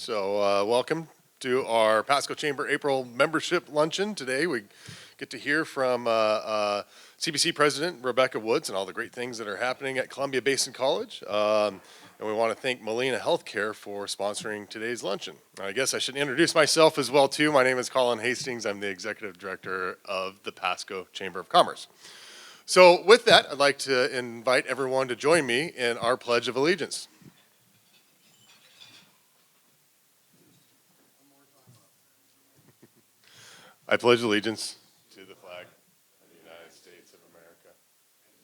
So welcome to our Pasco Chamber April membership luncheon. Today we get to hear from CBC President Rebekah Woods and all the great things that are happening at Columbia Basin College. And we want to thank Molina Healthcare for sponsoring today's luncheon. I guess I should introduce myself as well too. My name is Colin Hastings. I'm the Executive Director of the Pasco Chamber of Commerce. So with that, I'd like to invite everyone to join me in our Pledge of Allegiance. I pledge allegiance to the flag of the United States of America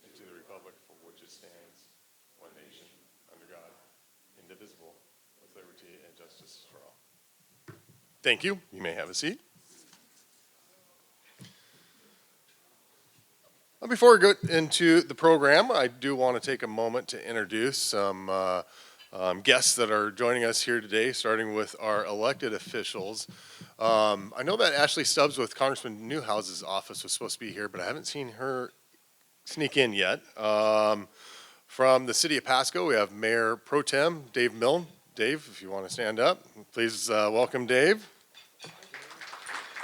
and to the republic for which it stands, one nation, under God, indivisible, with liberty and justice for all. Thank you. You may have a seat. Before we get into the program, I do want to take a moment to introduce some guests that are joining us here today, starting with our elected officials. I know that Ashley Stubbs with Congressman Newhouse's office was supposed to be here, but I haven't seen her sneak in yet. From the city of Pasco, we have Mayor Pro Tem Dave Milne. Dave, if you want to stand up, please welcome Dave.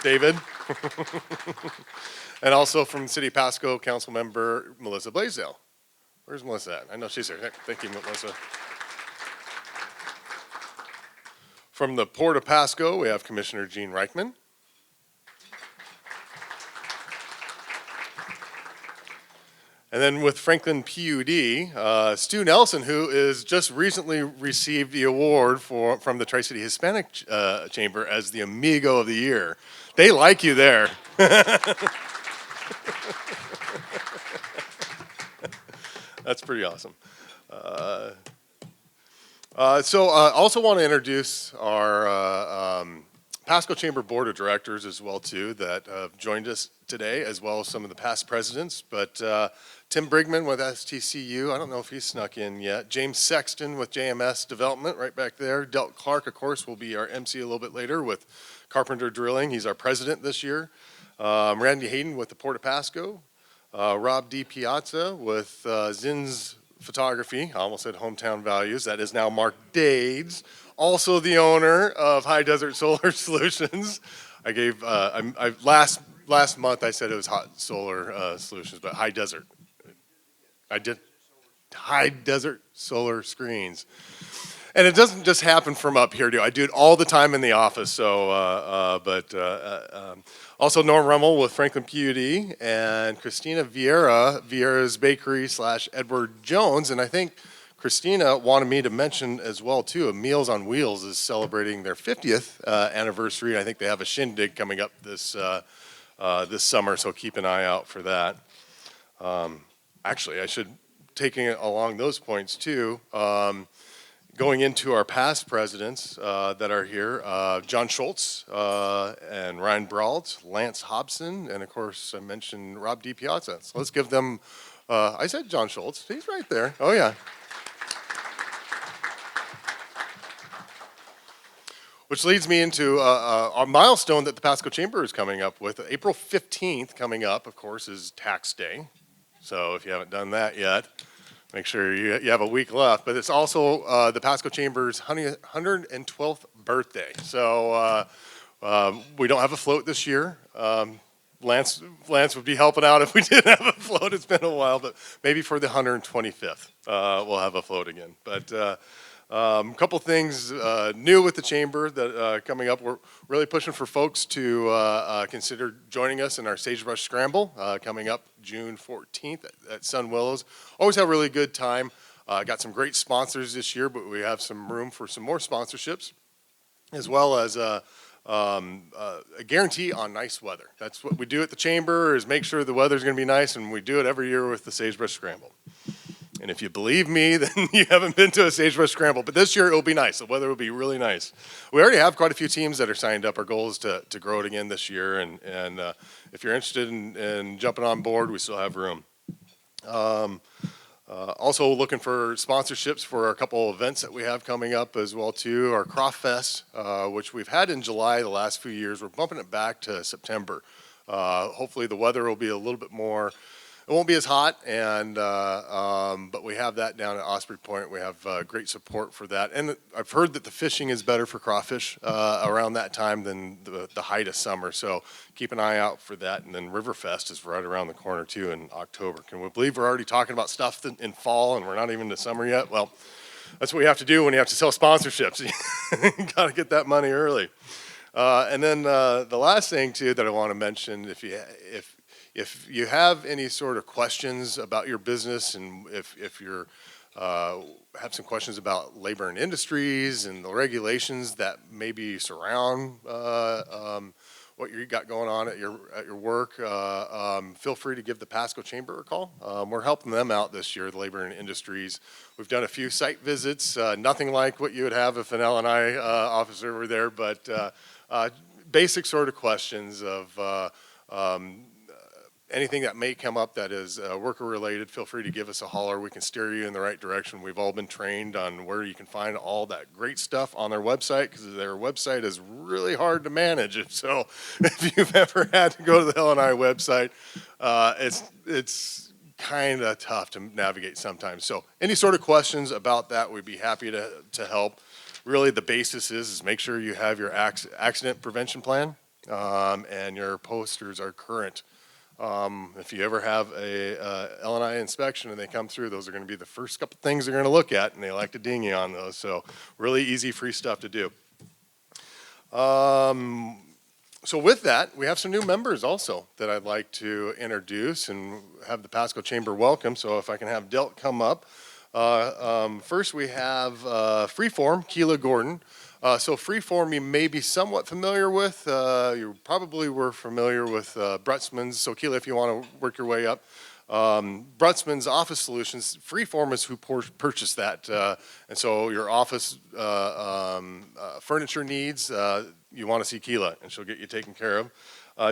David. And also from the city of Pasco, Council Member Melissa Blaisdell. Where's Melissa at? I know she's here. Thank you, Melissa. From the Port of Pasco, we have Commissioner Gene Reichman. And then with Franklin PUD, Stu Nelson, who is just recently received the award from the Tri-City Hispanic Chamber as the Amigo of the Year. They like you there. That's pretty awesome. Also want to introduce our Pasco Chamber Board of Directors as well too that have joined us today, as well as some of the past presidents. But Tim Brigman with STCU, I don't know if he's snuck in yet. James Sexton with JMS Development right back there. Delt Clark, of course, will be our MC a little bit later with Carpenter Drilling. He's our president this year. Randy Hayden with the Port of Pasco. Rob D. Piazza with Zinn's Photography. I almost said Hometown Values. That is now Mark Dades, also the owner of High Desert Solar Solutions. I gave last month I said it was Hot Solar Solutions, but High Desert. I did High Desert Solar Screens. And it doesn't just happen from up here, I do it all the time in the office. So, also Norm Rummel with Franklin PUD and Christina Vieira's Bakery / Edward Jones. And I think Christina wanted me to mention as well too, Meals on Wheels is celebrating their 50th anniversary. I think they have a shindig coming up this summer, so keep an eye out for that. Actually, I should, taking it along those points too, going into our past presidents that are here, John Schultz and Ryan Brault, Lance Hobson, and of course I mentioned Rob D. Piazza. So let's give them, I said John Schultz, he's right there. Oh yeah. Which leads me into a milestone that the Pasco Chamber is coming up with. April 15th coming up, of course, is tax day. So if you haven't done that yet, make sure you have a week left, but it's also the Pasco Chamber's 112th birthday. So we don't have a float this year. Lance would be helping out if we did have a float. It's been a while, but maybe for the 125th we'll have a float again. But a couple things new with the chamber that coming up. We're really pushing for folks to consider joining us in our Sagebrush Scramble coming up June 14th at Sun Willows. Always have a really good time. Got some great sponsors this year, but we have some room for some more sponsorships, as well as a guarantee on nice weather. That's what we do at the chamber, is make sure the weather's going to be nice, and we do it every year with the Sagebrush Scramble. And if you believe me, then you haven't been to a Sagebrush Scramble. But this year it'll be nice. The weather will be really nice. We already have quite a few teams that are signed up. Our goal is to grow it again this year. And if you're interested in jumping on board, we still have room. Also looking for sponsorships for a couple events that we have coming up as well too. Our Craft Fest, which we've had in July the last few years. We're bumping it back to September. Hopefully the weather will be a little bit more it won't be as hot, and but we have that down at Osprey Point. We have great support for that, and I've heard that the fishing is better for crawfish around that time than the height of summer. So keep an eye out for that. And then Riverfest is right around the corner too in October. Can we believe we're already talking about stuff in fall and we're not even to summer yet? Well, that's what you have to do when you have to sell sponsorships. You got to get that money early. And then the last thing too that I want to mention, if you have any sort of questions about your business, and if you're have some questions about labor and industries and the regulations that maybe surround what you got going on at your work, feel free to give the Pasco Chamber a call. We're helping them out this year, the labor and industries. We've done a few site visits, nothing like what you would have if an L&I officer were there, but basic sort of questions of anything that may come up that is worker related. Feel free to give us a holler. We can steer you in the right direction. We've all been trained on where you can find all that great stuff on their website, because their website is really hard to manage. So if you've ever had to go to the L&I website, it's kind of tough to navigate sometimes. So any sort of questions about that, we'd be happy to help. Really, the basis is make sure you have your accident prevention plan and your posters are current. If you ever have a L&I inspection and they come through, those are going to be the first couple things they're going to look at, and they like to ding you on those. So really easy, free stuff to do. So with that, we have some new members also that I'd like to introduce and have the Pasco Chamber welcome. So if I can have Delt come up. First we have Freeform, Keela Gordon. So Freeform you may be somewhat familiar with. You probably were familiar with Brutzmann's. So Keela, if you want to work your way up. Brutzmann's Office Solutions, Freeform is who purchased that. And so your office furniture needs, you want to see Keela, and she'll get you taken care of.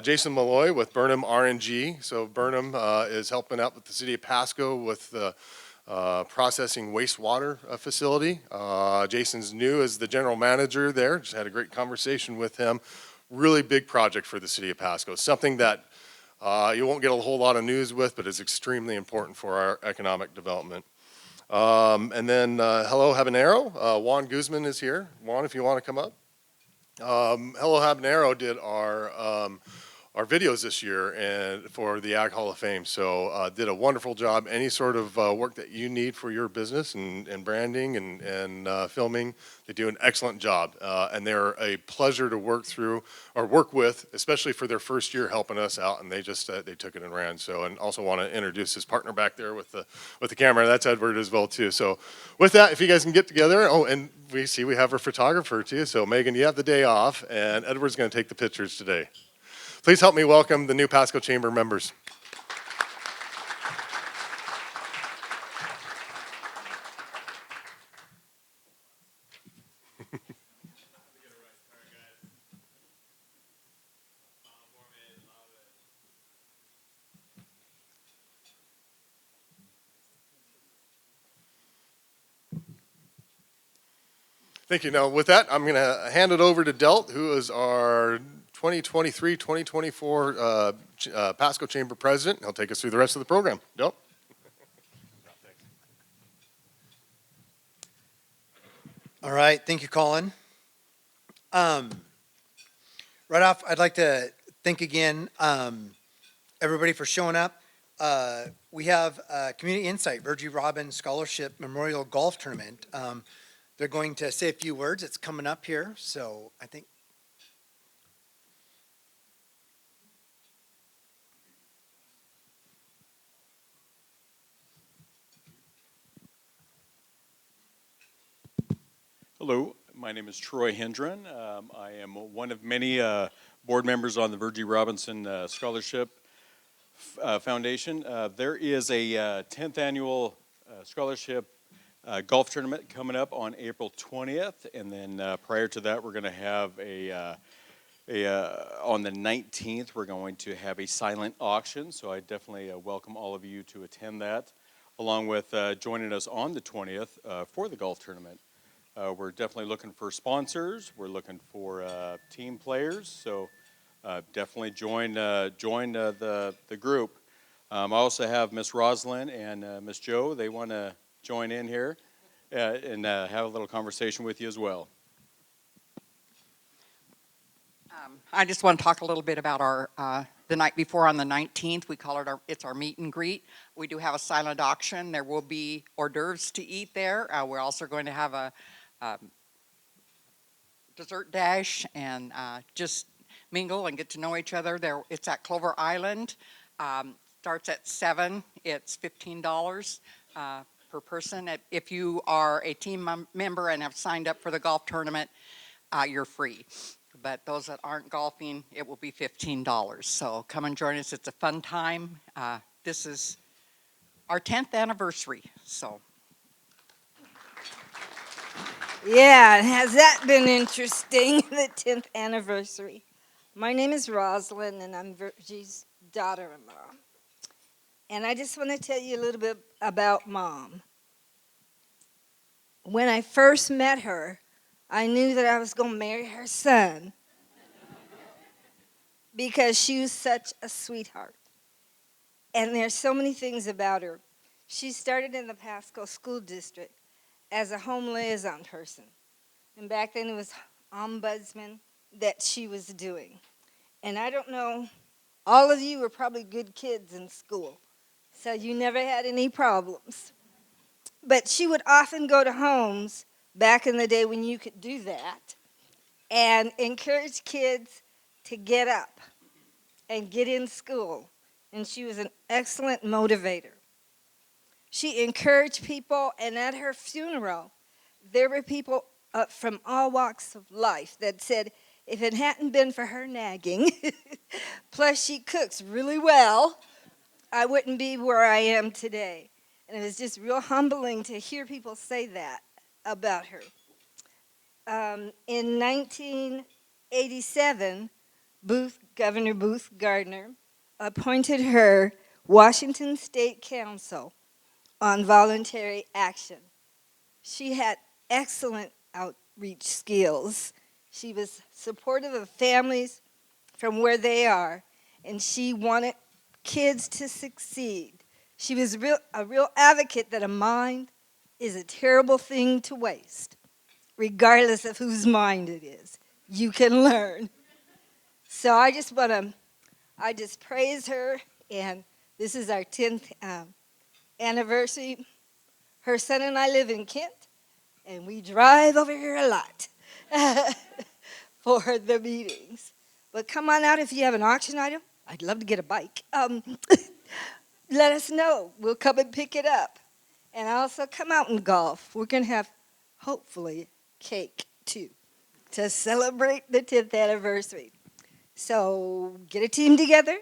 Jason Malloy with Burnham R&G. So Burnham is helping out with the city of Pasco with the processing wastewater facility. Jason's new as the general manager there. Just had a great conversation with him. Really big project for the city of Pasco. Something that you won't get a whole lot of news with, but is extremely important for our economic development. And then Hello Habanero. Juan Guzman is here. Juan, if you want to come up. Hello Habanero did our videos this year and for the Ag Hall of Fame. So did a wonderful job. Any sort of work that you need for your business and branding and filming, they do an excellent job. And they're a pleasure to work through or work with, especially for their first year helping us out. And they just they took it and ran. So, and also want to introduce his partner back there with the camera. That's Edward as well too. So with that, if you guys can get together. Oh, and we have our photographer too. So Megan, you have the day off, and Edward's going to take the pictures today. Please help me welcome the new Pasco Chamber members. Thank you. Now, with that, I'm going to hand it over to Delt, who is our 2023-2024 Pasco Chamber President. He'll take us through the rest of the program. Delt? All right. Thank you, Colin. Right off, I'd like to thank again everybody for showing up. We have Community Insight, Virgie Robbins Scholarship Memorial Golf Tournament. They're going to say a few words. It's coming up here, so I think. Hello, my name is Troy Hendren. I am one of many board members on the Virgie Robinson Scholarship Foundation. There is a 10th annual scholarship golf tournament coming up on April 20th, and then prior to that, we're going to have on the 19th, we're going to have a silent auction. So I definitely welcome all of you to attend that, along with joining us on the 20th for the golf tournament. We're definitely looking for sponsors. We're looking for team players. So definitely join the group. I also have Miss Roslyn and Miss Joe. They want to join in here and have a little conversation with you as well. I just want to talk a little bit about our the night before on the 19th. We call it it's our meet and greet. We do have a silent auction. There will be hors d'oeuvres to eat there. We're also going to have a dessert dash and just mingle and get to know each other. There, it's at Clover Island. Starts at 7. It's $15 per person. If you are a team member and have signed up for the golf tournament, you're free. But those that aren't golfing, it will be $15. So come and join us. It's a fun time. This is our 10th anniversary. So. Yeah, has that been interesting, the 10th anniversary? My name is Rosalind, and I'm Virgie's daughter-in-law. And I just want to tell you a little bit about Mom. When I first met her, I knew that I was going to marry her son because she was such a sweetheart. And there's so many things about her. She started in the Pasco School District as a home liaison person. And back then it was ombudsman that she was doing. And I don't know, all of you were probably good kids in school, so you never had any problems. But she would often go to homes back in the day when you could do that and encourage kids to get up and get in school. And she was an excellent motivator. She encouraged people, and at her funeral, there were people from all walks of life that said, if it hadn't been for her nagging, plus she cooks really well, I wouldn't be where I am today. And it was just real humbling to hear people say that about her. In 1987, Governor Booth Gardner appointed her Washington State Council on Voluntary Action. She had excellent outreach skills. She was supportive of families from where they are, and she wanted kids to succeed. She was a real advocate that a mind is a terrible thing to waste, regardless of whose mind it is. You can learn. So I just praise her, and this is our 10th anniversary. Her son and I live in Kent, and we drive over here a lot for the meetings. But come on out if you have an auction item. I'd love to get a bike. Let us know. We'll come and pick it up. And also come out and golf. We're going to have, hopefully, cake, too, to celebrate the 10th anniversary. So get a team together.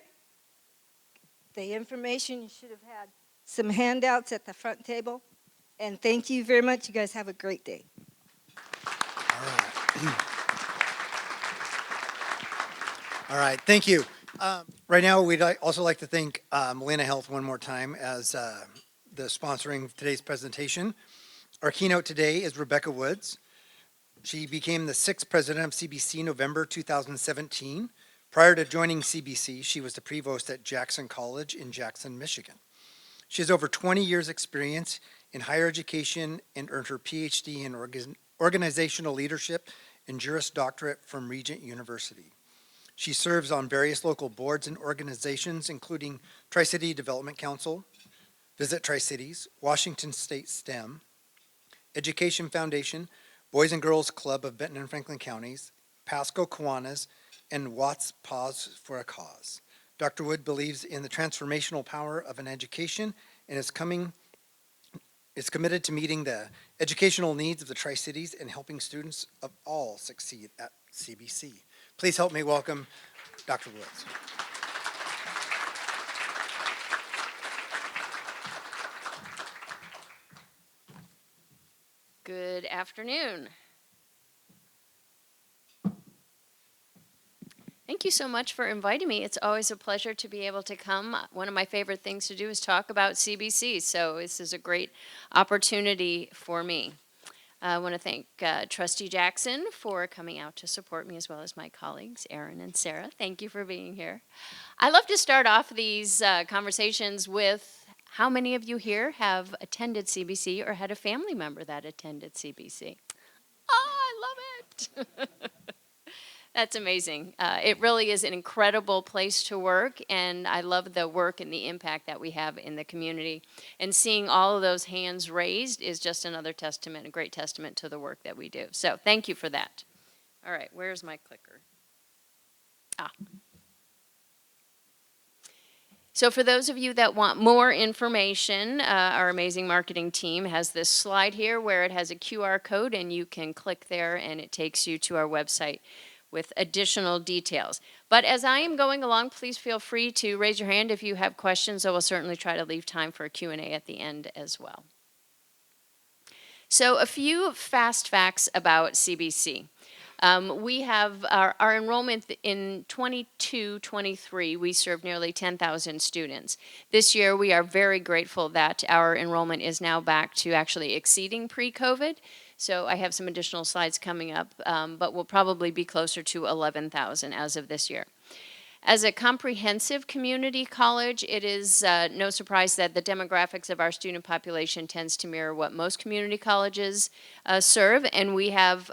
The information, you should have had some handouts at the front table. And thank you very much. You guys have a great day. All right, thank you. Right now, we'd also like to thank Molina Health one more time as the sponsoring today's presentation. Our keynote today is Rebekah Woods. She became the 6th president of CBC November 2017. Prior to joining CBC, she was the provost at Jackson College in Jackson, Michigan. She has over 20 years' experience in higher education and earned her PhD in organizational leadership and Juris Doctorate from Regent University. She serves on various local boards and organizations, including Tri-City Development Council, Visit Tri-Cities, Washington State STEM, Education Foundation, Boys and Girls Club of Benton and Franklin Counties, Pasco Kiwanis, and Watts Pause for a Cause. Dr. Wood believes in the transformational power of an education and is committed to meeting the educational needs of the Tri-Cities and helping students of all succeed at CBC. Please help me welcome Dr. Woods. Good afternoon. Thank you so much for inviting me. It's always a pleasure to be able to come. One of my favorite things to do is talk about CBC, so this is a great opportunity for me. I want to thank Trustee Jackson for coming out to support me, as well as my colleagues, Aaron and Sarah. Thank you for being here. I love to start off these conversations with how many of you here have attended CBC or had a family member that attended CBC? Oh, I love it. That's amazing. It really is an incredible place to work, and I love the work and the impact that we have in the community. And seeing all of those hands raised is just another testament, a great testament to the work that we do. So thank you for that. All right, where's my clicker? So for those of you that want more information, our amazing marketing team has this slide here where it has a QR code, and you can click there and it takes you to our website with additional details. But as I am going along, please feel free to raise your hand if you have questions. I will certainly try to leave time for a Q&A at the end as well. So a few fast facts about CBC. We have our enrollment in 22-23, we served nearly 10,000 students. This year, we are very grateful that our enrollment is now back to actually exceeding pre-COVID. So I have some additional slides coming up, but we'll probably be closer to 11,000 as of this year. As a comprehensive community college, it is no surprise that the demographics of our student population tends to mirror what most community colleges serve, and we have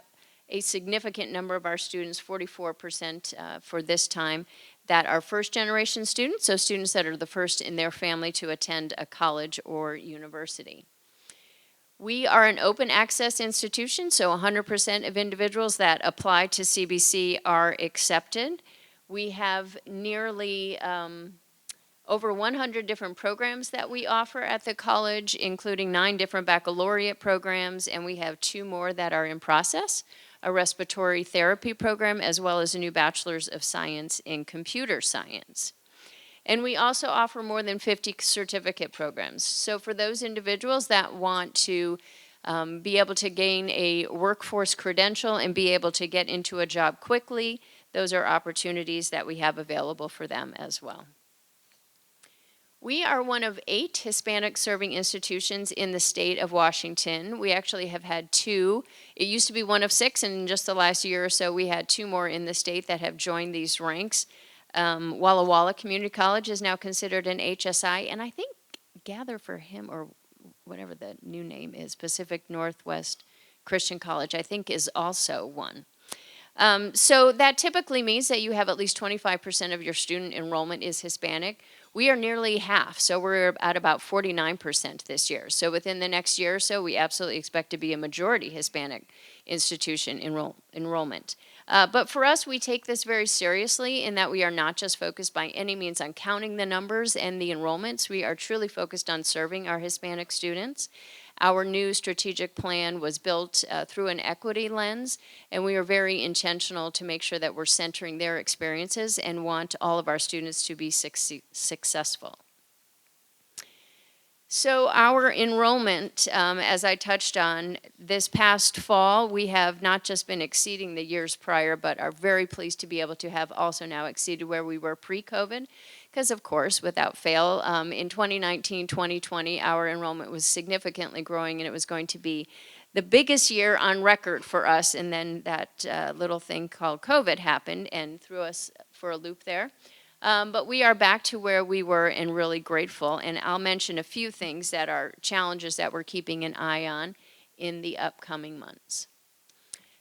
a significant number of our students, 44% for this time, that are first-generation students, so students that are the first in their family to attend a college or university. We are an open access institution, so 100% of individuals that apply to CBC are accepted. We have nearly over 100 different programs that we offer at the college, including 9 different baccalaureate programs, and we have 2 more that are in process, a respiratory therapy program, as well as a new Bachelor's of Science in Computer Science. And we also offer more than 50 certificate programs. So for those individuals that want to be able to gain a workforce credential and be able to get into a job quickly, those are opportunities that we have available for them as well. We are one of 8 Hispanic serving institutions in the state of Washington. We actually have had 2. It used to be one of 6, and in just the last year or so, we had 2 more in the state that have joined these ranks. Walla Walla Community College is now considered an HSI, and I think Gather for Him, or whatever the new name is, Pacific Northwest Christian College, I think is also one. So that typically means that you have at least 25% of your student enrollment is Hispanic. We are nearly half, so we're at about 49% this year. So within the next year or so, we absolutely expect to be a majority Hispanic institution enrollment. But for us, we take this very seriously in that we are not just focused by any means on counting the numbers and the enrollments. We are truly focused on serving our Hispanic students. Our new strategic plan was built through an equity lens, and we are very intentional to make sure that we're centering their experiences and want all of our students to be successful. So our enrollment, as I touched on, this past fall, we have not just been exceeding the years prior, but are very pleased to be able to have also now exceeded where we were pre-COVID. Because, of course, without fail, in 2019, 2020, our enrollment was significantly growing, and it was going to be the biggest year on record for us. And then that little thing called COVID happened and threw us for a loop there. But we are back to where we were and really grateful. And I'll mention a few things that are challenges that we're keeping an eye on in the upcoming months.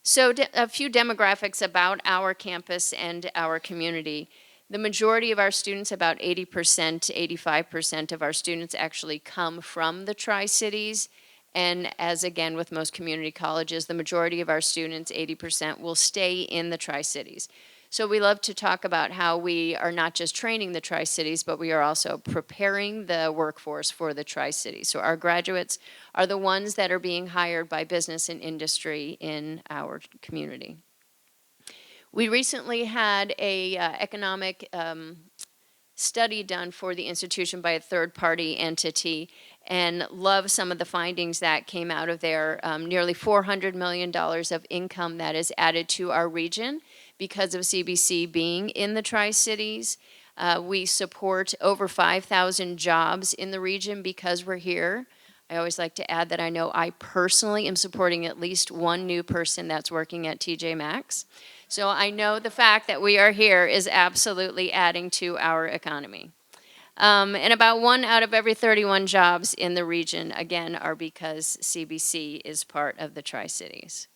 So a few demographics about our campus and our community. The majority of our students, about 80%, 85% of our students actually come from the Tri-Cities. And as again with most community colleges, the majority of our students, 80%, will stay in the Tri-Cities. So we love to talk about how we are not just training the Tri-Cities, but we are also preparing the workforce for the Tri-Cities. So our graduates are the ones that are being hired by business and industry in our community. We recently had a economic study done for the institution by a third-party entity, and love some of the findings that came out of there. Nearly $400 million of income that is added to our region because of CBC being in the Tri-Cities. We support over 5,000 jobs in the region because we're here. I always like to add that I know I personally am supporting at least one new person that's working at TJ Maxx. So I know the fact that we are here is absolutely adding to our economy. And about 1 out of every 31 jobs in the region, again, are because CBC is part of the Tri-Cities.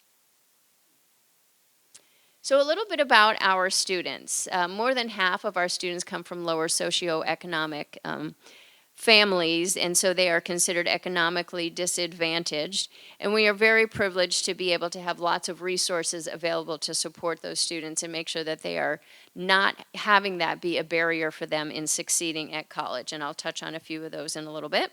So a little bit about our students. More than half of our students come from lower socioeconomic families, and so they are considered economically disadvantaged. And we are very privileged to be able to have lots of resources available to support those students and make sure that they are not having that be a barrier for them in succeeding at college. And I'll touch on a few of those in a little bit.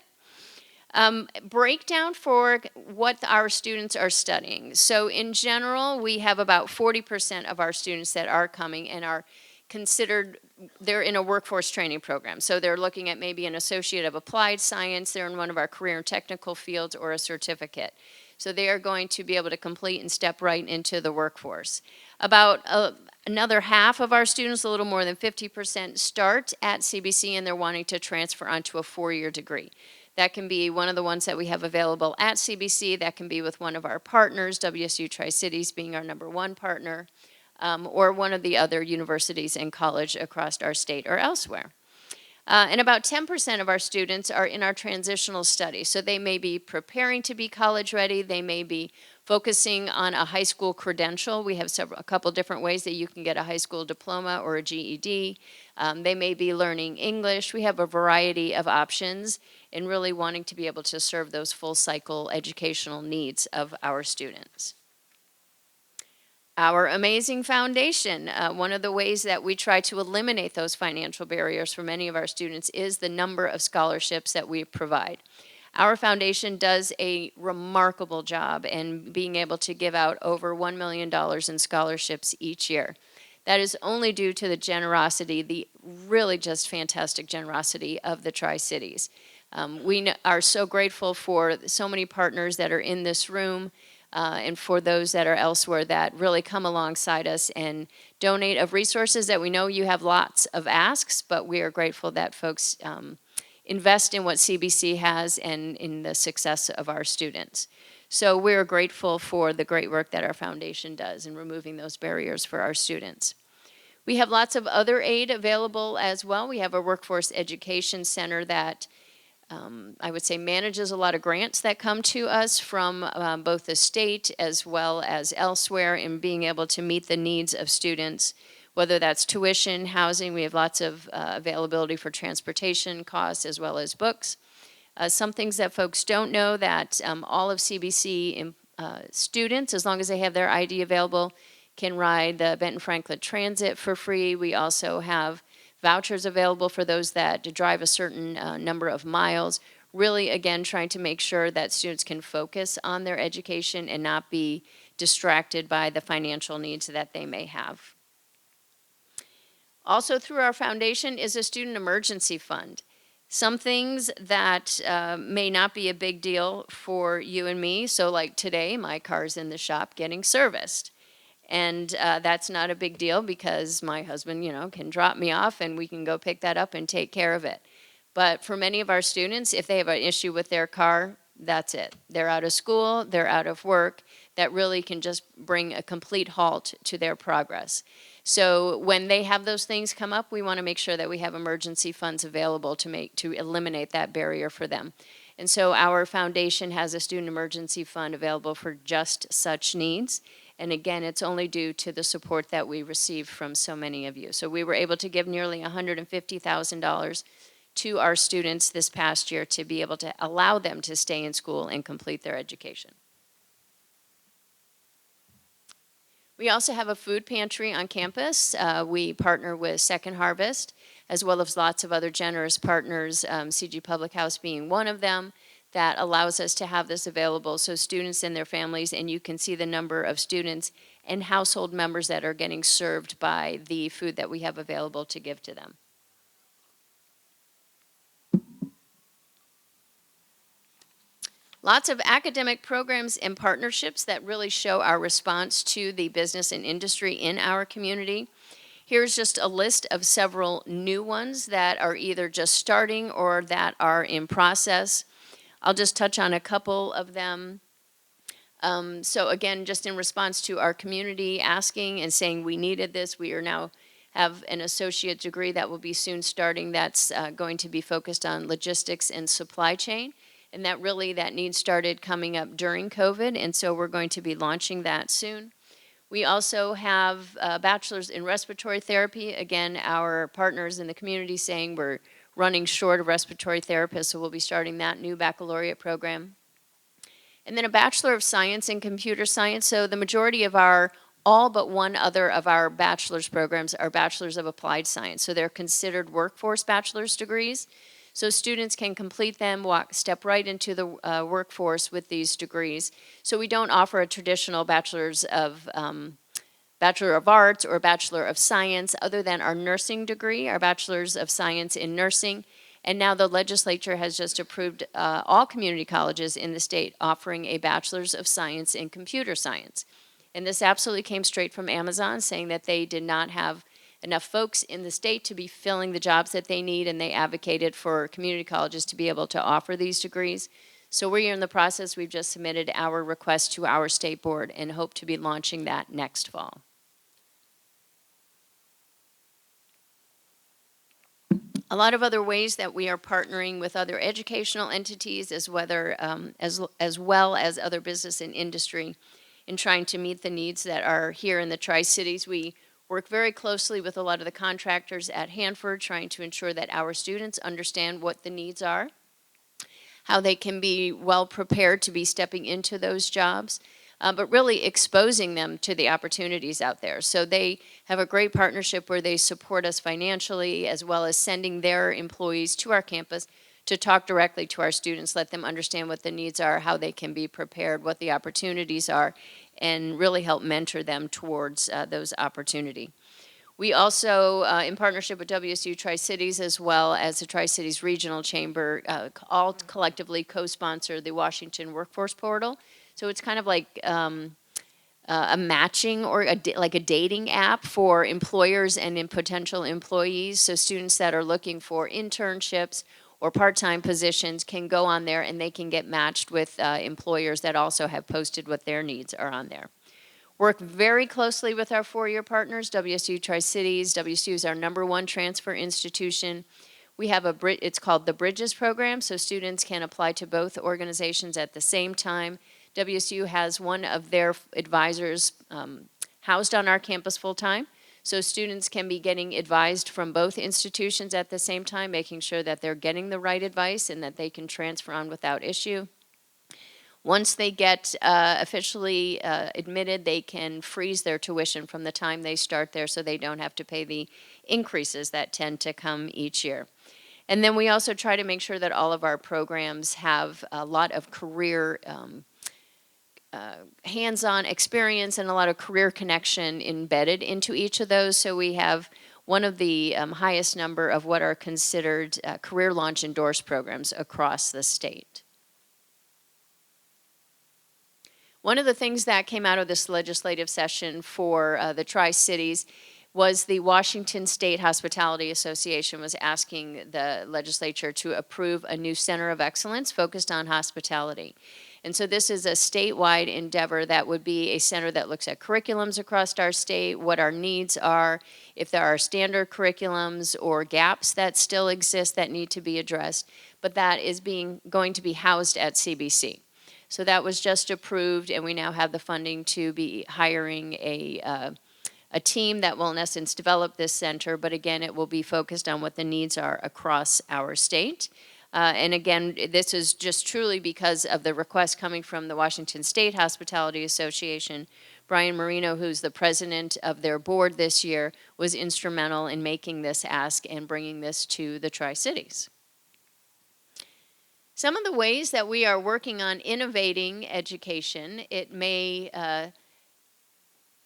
Breakdown for what our students are studying. So in general, we have about 40% of our students that are coming and are considered, they're in a workforce training program. So they're looking at maybe an associate of applied science, they're in one of our career and technical fields, or a certificate. So they are going to be able to complete and step right into the workforce. About another half of our students, a little more than 50%, start at CBC and they're wanting to transfer onto a 4-year degree. That can be one of the ones that we have available at CBC. That can be with one of our partners, WSU Tri-Cities being our #1 partner, or one of the other universities and college across our state or elsewhere. And about 10% of our students are in our transitional study. So they may be preparing to be college ready. They may be focusing on a high school credential. We have a couple different ways that you can get a high school diploma or a GED. They may be learning English. We have a variety of options and really wanting to be able to serve those full cycle educational needs of our students. Our amazing foundation, one of the ways that we try to eliminate those financial barriers for many of our students is the number of scholarships that we provide. Our foundation does a remarkable job in being able to give out over $1 million in scholarships each year. That is only due to the generosity, the really just fantastic generosity of the Tri-Cities. We are so grateful for so many partners that are in this room and for those that are elsewhere that really come alongside us and donate of resources that we know you have lots of asks, but we are grateful that folks invest in what CBC has and in the success of our students. So we're grateful for the great work that our foundation does in removing those barriers for our students. We have lots of other aid available as well. We have a workforce education center that I would say manages a lot of grants that come to us from both the state as well as elsewhere in being able to meet the needs of students, whether that's tuition, housing. We have lots of availability for transportation costs as well as books. Some things that folks don't know that all of CBC students, as long as they have their ID available, can ride the Benton Franklin Transit for free. We also have vouchers available for those that drive a certain number of miles. Really, again, trying to make sure that students can focus on their education and not be distracted by the financial needs that they may have. Also through our foundation is a student emergency fund. Some things that may not be a big deal for you and me. So like today, my car's in the shop getting serviced. And that's not a big deal because my husband, can drop me off and we can go pick that up and take care of it. But for many of our students, if they have an issue with their car, that's it. They're out of school, they're out of work. That really can just bring a complete halt to their progress. So when they have those things come up, we want to make sure that we have emergency funds available to eliminate that barrier for them. And so our foundation has a student emergency fund available for just such needs. And again, it's only due to the support that we receive from so many of you. So we were able to give nearly $150,000 to our students this past year to be able to allow them to stay in school and complete their education. We also have a food pantry on campus. We partner with Second Harvest, as well as lots of other generous partners, CG Public House being one of them, that allows us to have this available so students and their families, and you can see the number of students and household members that are getting served by the food that we have available to give to them. Lots of academic programs and partnerships that really show our response to the business and industry in our community. Here's just a list of several new ones that are either just starting or that are in process. I'll just touch on a couple of them. So again, just in response to our community asking and saying we needed this, we are now have an associate degree that will be soon starting that's going to be focused on logistics and supply chain. And that need started coming up during COVID, and so we're going to be launching that soon. We also have a bachelor's in respiratory therapy. Again, our partners in the community saying we're running short of respiratory therapists, so we'll be starting that new baccalaureate program. And then a Bachelor of Science in Computer Science. So the majority of all but one other of our bachelor's programs are Bachelors of Applied Science. So they're considered workforce bachelor's degrees. So students can complete them, step right into the workforce with these degrees. So we don't offer a traditional Bachelor of Arts or Bachelor of Science other than our nursing degree, our Bachelors of Science in Nursing. And now the legislature has just approved all community colleges in the state offering a Bachelor's of Science in Computer Science. And this absolutely came straight from Amazon, saying that they did not have enough folks in the state to be filling the jobs that they need, and they advocated for community colleges to be able to offer these degrees. So we're in the process. We've just submitted our request to our state board and hope to be launching that next fall. A lot of other ways that we are partnering with other educational entities as well as other business and industry in trying to meet the needs that are here in the Tri-Cities. We work very closely with a lot of the contractors at Hanford, trying to ensure that our students understand what the needs are, how they can be well prepared to be stepping into those jobs, but really exposing them to the opportunities out there. So they have a great partnership where they support us financially, as well as sending their employees to our campus to talk directly to our students, let them understand what the needs are, how they can be prepared, what the opportunities are, and really help mentor them towards those opportunities. We also, in partnership with WSU Tri-Cities as well as the Tri-Cities Regional Chamber, all collectively co-sponsor the Washington Workforce Portal. So it's kind of like a matching or like a dating app for employers and potential employees. So students that are looking for internships or part-time positions can go on there and they can get matched with employers that also have posted what their needs are on there. Work very closely with our four-year partners, WSU Tri-Cities. WSU is our #1 transfer institution. We have it's called the Bridges program, so students can apply to both organizations at the same time. WSU has one of their advisors housed on our campus full-time. So students can be getting advised from both institutions at the same time, making sure that they're getting the right advice and that they can transfer on without issue. Once they get officially admitted, they can freeze their tuition from the time they start there so they don't have to pay the increases that tend to come each year. And then we also try to make sure that all of our programs have a lot of career hands-on experience and a lot of career connection embedded into each of those. So we have one of the highest number of what are considered career launch endorsed programs across the state. One of the things that came out of this legislative session for the Tri-Cities was the Washington State Hospitality Association was asking the legislature to approve a new center of excellence focused on hospitality. And so this is a statewide endeavor that would be a center that looks at curriculums across our state, what our needs are, if there are standard curriculums or gaps that still exist that need to be addressed, but that is going to be housed at CBC. So that was just approved, and we now have the funding to be hiring a team that will, in essence, develop this center, but again, it will be focused on what the needs are across our state. And again, this is just truly because of the request coming from the Washington State Hospitality Association. Brian Marino, who's the president of their board this year, was instrumental in making this ask and bringing this to the Tri-Cities. Some of the ways that we are working on innovating education, it may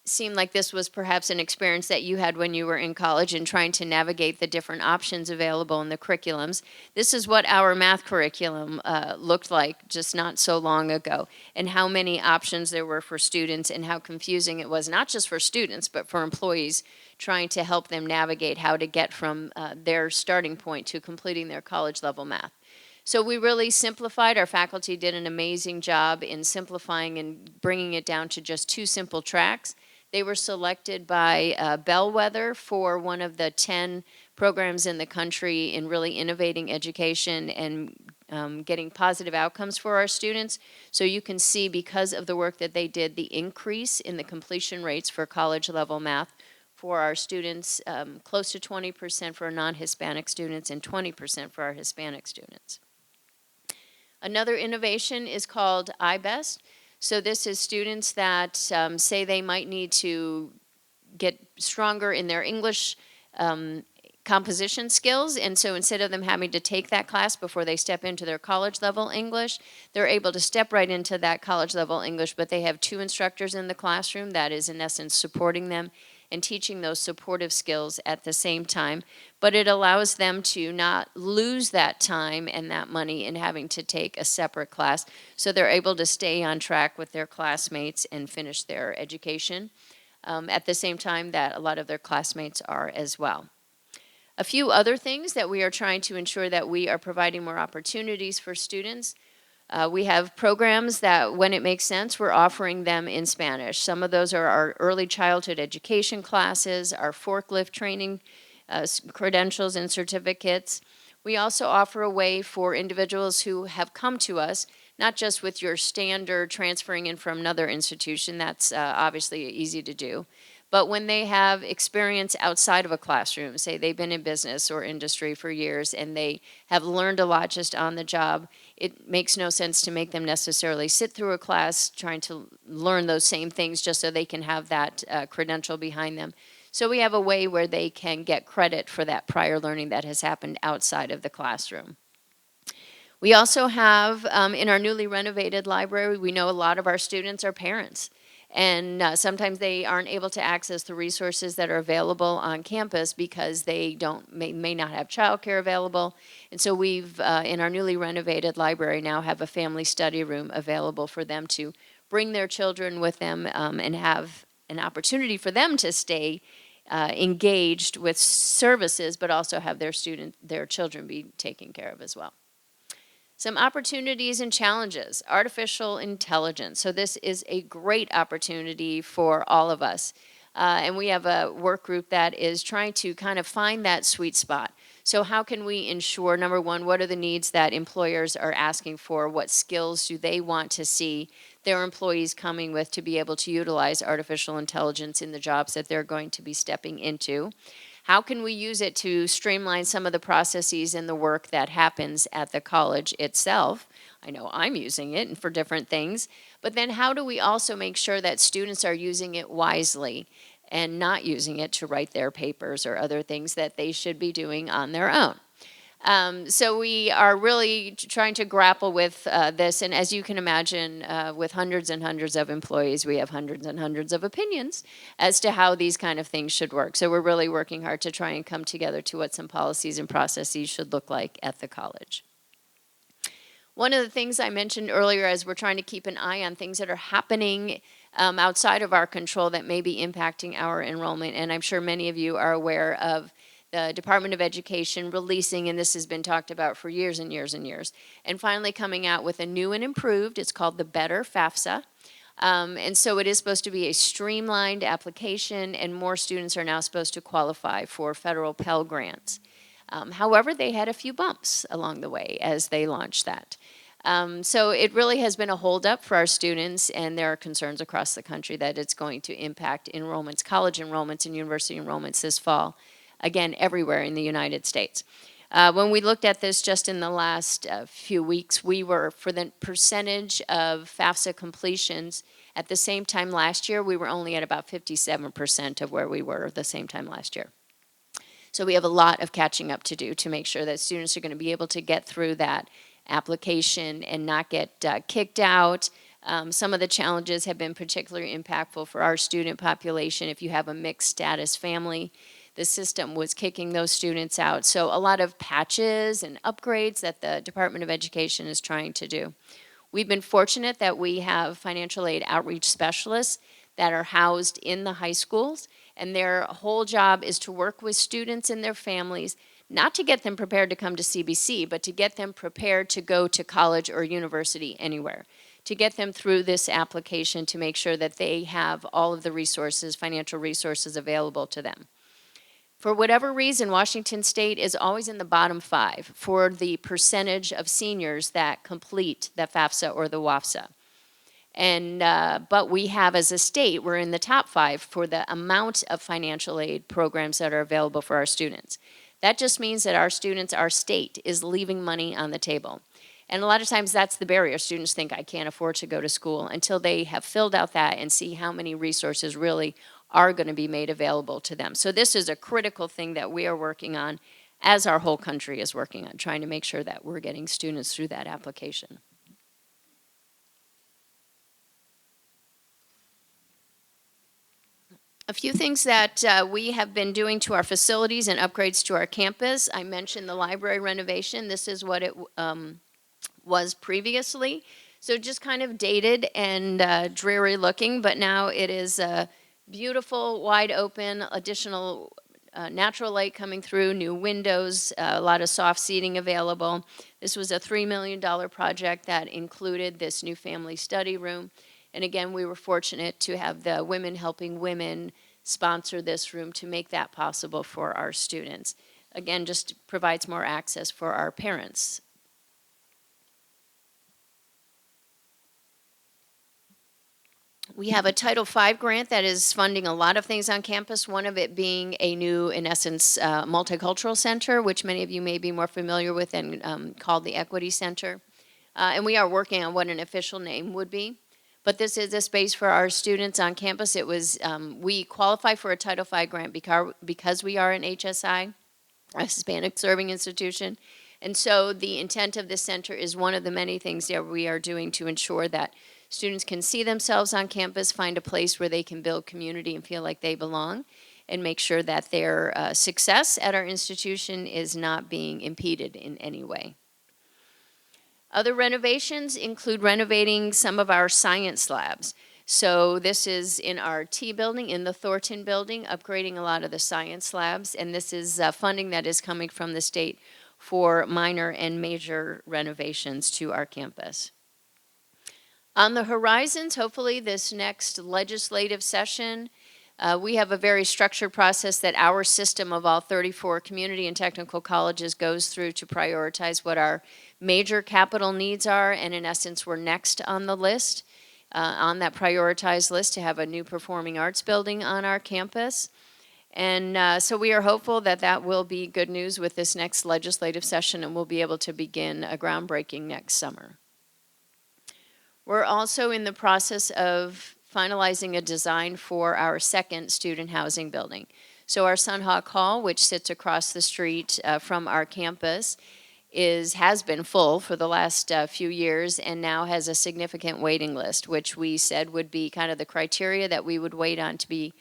seem like this was perhaps an experience that you had when you were in college and trying to navigate the different options available in the curriculums. This is what our math curriculum looked like just not so long ago, and how many options there were for students and how confusing it was, not just for students, but for employees trying to help them navigate how to get from their starting point to completing their college level math. So we really simplified. Our faculty did an amazing job in simplifying and bringing it down to just 2 simple tracks. They were selected by Bellwether for one of the 10 programs in the country in really innovating education and getting positive outcomes for our students. So you can see, because of the work that they did, the increase in the completion rates for college level math for our students, close to 20% for non-Hispanic students and 20% for our Hispanic students. Another innovation is called iBest. So this is students that say they might need to get stronger in their English composition skills, and so instead of them having to take that class before they step into their college level English, they're able to step right into that college level English, but they have 2 instructors in the classroom that is in essence supporting them and teaching those supportive skills at the same time, but it allows them to not lose that time and that money in having to take a separate class, so they're able to stay on track with their classmates and finish their education at the same time that a lot of their classmates are as well. A few other things that we are trying to ensure that we are providing more opportunities for students. We have programs that, when it makes sense, we're offering them in Spanish. Some of those are our early childhood education classes, our forklift training credentials and certificates. We also offer a way for individuals who have come to us, not just with your standard transferring in from another institution, that's obviously easy to do, but when they have experience outside of a classroom, say they've been in business or industry for years and they have learned a lot just on the job, it makes no sense to make them necessarily sit through a class trying to learn those same things just so they can have that credential behind them. So we have a way where they can get credit for that prior learning that has happened outside of the classroom. We also have, in our newly renovated library, we know a lot of our students are parents. And sometimes they aren't able to access the resources that are available on campus because they may not have childcare available. And so we've, in our newly renovated library now, have a family study room available for them to bring their children with them and have an opportunity for them to stay engaged with services, but also have their children be taken care of as well. Some opportunities and challenges. Artificial intelligence. So this is a great opportunity for all of us. And we have a work group that is trying to kind of find that sweet spot. So how can we ensure, number one, what are the needs that employers are asking for? What skills do they want to see their employees coming with to be able to utilize artificial intelligence in the jobs that they're going to be stepping into? How can we use it to streamline some of the processes and the work that happens at the college itself? I know I'm using it for different things, but then how do we also make sure that students are using it wisely and not using it to write their papers or other things that they should be doing on their own? So we are really trying to grapple with this, and as you can imagine, with hundreds and hundreds of employees, we have hundreds and hundreds of opinions as to how these kind of things should work. So we're really working hard to try and come together to what some policies and processes should look like at the college. One of the things I mentioned earlier as we're trying to keep an eye on things that are happening outside of our control that may be impacting our enrollment, and I'm sure many of you are aware of the Department of Education releasing, and this has been talked about for years and years and years, and finally coming out with a new and improved, it's called the Better FAFSA. And so it is supposed to be a streamlined application, and more students are now supposed to qualify for federal Pell Grants. However, they had a few bumps along the way as they launched that. So it really has been a holdup for our students, and there are concerns across the country that it's going to impact enrollments, college enrollments and university enrollments this fall, again, everywhere in the United States. When we looked at this just in the last few weeks, we were, for the percentage of FAFSA completions at the same time last year, we were only at about 57% of where we were the same time last year. So we have a lot of catching up to do to make sure that students are going to be able to get through that application and not get kicked out. Some of the challenges have been particularly impactful for our student population. If you have a mixed status family, the system was kicking those students out. So a lot of patches and upgrades that the Department of Education is trying to do. We've been fortunate that we have financial aid outreach specialists that are housed in the high schools, and their whole job is to work with students and their families not to get them prepared to come to CBC, but to get them prepared to go to college or university anywhere, to get them through this application to make sure that they have all of the resources, financial resources available to them. For whatever reason, Washington State is always in the bottom 5 for the percentage of seniors that complete the FAFSA or the WAFSA. And, but we have, as a state, we're in the top 5 for the amount of financial aid programs that are available for our students. That just means that our students, our state, is leaving money on the table. And a lot of times that's the barrier. Students think, I can't afford to go to school, until they have filled out that and see how many resources really are going to be made available to them. So this is a critical thing that we are working on, as our whole country is working on, trying to make sure that we're getting students through that application. A few things that we have been doing to our facilities and upgrades to our campus. I mentioned the library renovation. This is what it was previously. So just kind of dated and dreary looking, but now it is beautiful, wide open, additional natural light coming through, new windows, a lot of soft seating available. This was a $3 million project that included this new family study room. And again, we were fortunate to have the Women Helping Women sponsor this room to make that possible for our students. Again, just provides more access for our parents. We have a Title V grant that is funding a lot of things on campus, one of it being a new, in essence, multicultural center, which many of you may be more familiar with, and called the Equity Center. And we are working on what an official name would be. But this is a space for our students on campus. It was, we qualify for a Title V grant because we are an HSI, a Hispanic Serving Institution. And so the intent of this center is one of the many things that we are doing to ensure that students can see themselves on campus, find a place where they can build community and feel like they belong, and make sure that their success at our institution is not being impeded in any way. Other renovations include renovating some of our science labs. So this is in our T building, in the Thornton building, upgrading a lot of the science labs, and this is funding that is coming from the state for minor and major renovations to our campus. On the horizons, hopefully this next legislative session, we have a very structured process that our system of all 34 community and technical colleges goes through to prioritize what our major capital needs are, and in essence, we're next on the list, on that prioritized list, to have a new performing arts building on our campus. And so we are hopeful that that will be good news with this next legislative session, and we'll be able to begin a groundbreaking next summer. We're also in the process of finalizing a design for our second student housing building. So our Sunhawk Hall, which sits across the street from our campus, has been full for the last few years, and now has a significant waiting list, which we said would be kind of the criteria that we would wait on to be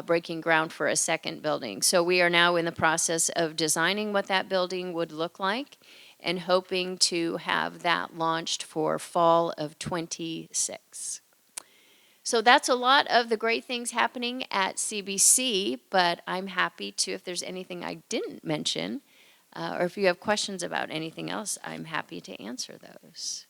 breaking ground for a second building. So we are now in the process of designing what that building would look like, and hoping to have that launched for fall of '26. So that's a lot of the great things happening at CBC, but I'm happy to, if there's anything I didn't mention, or if you have questions about anything else, I'm happy to answer those.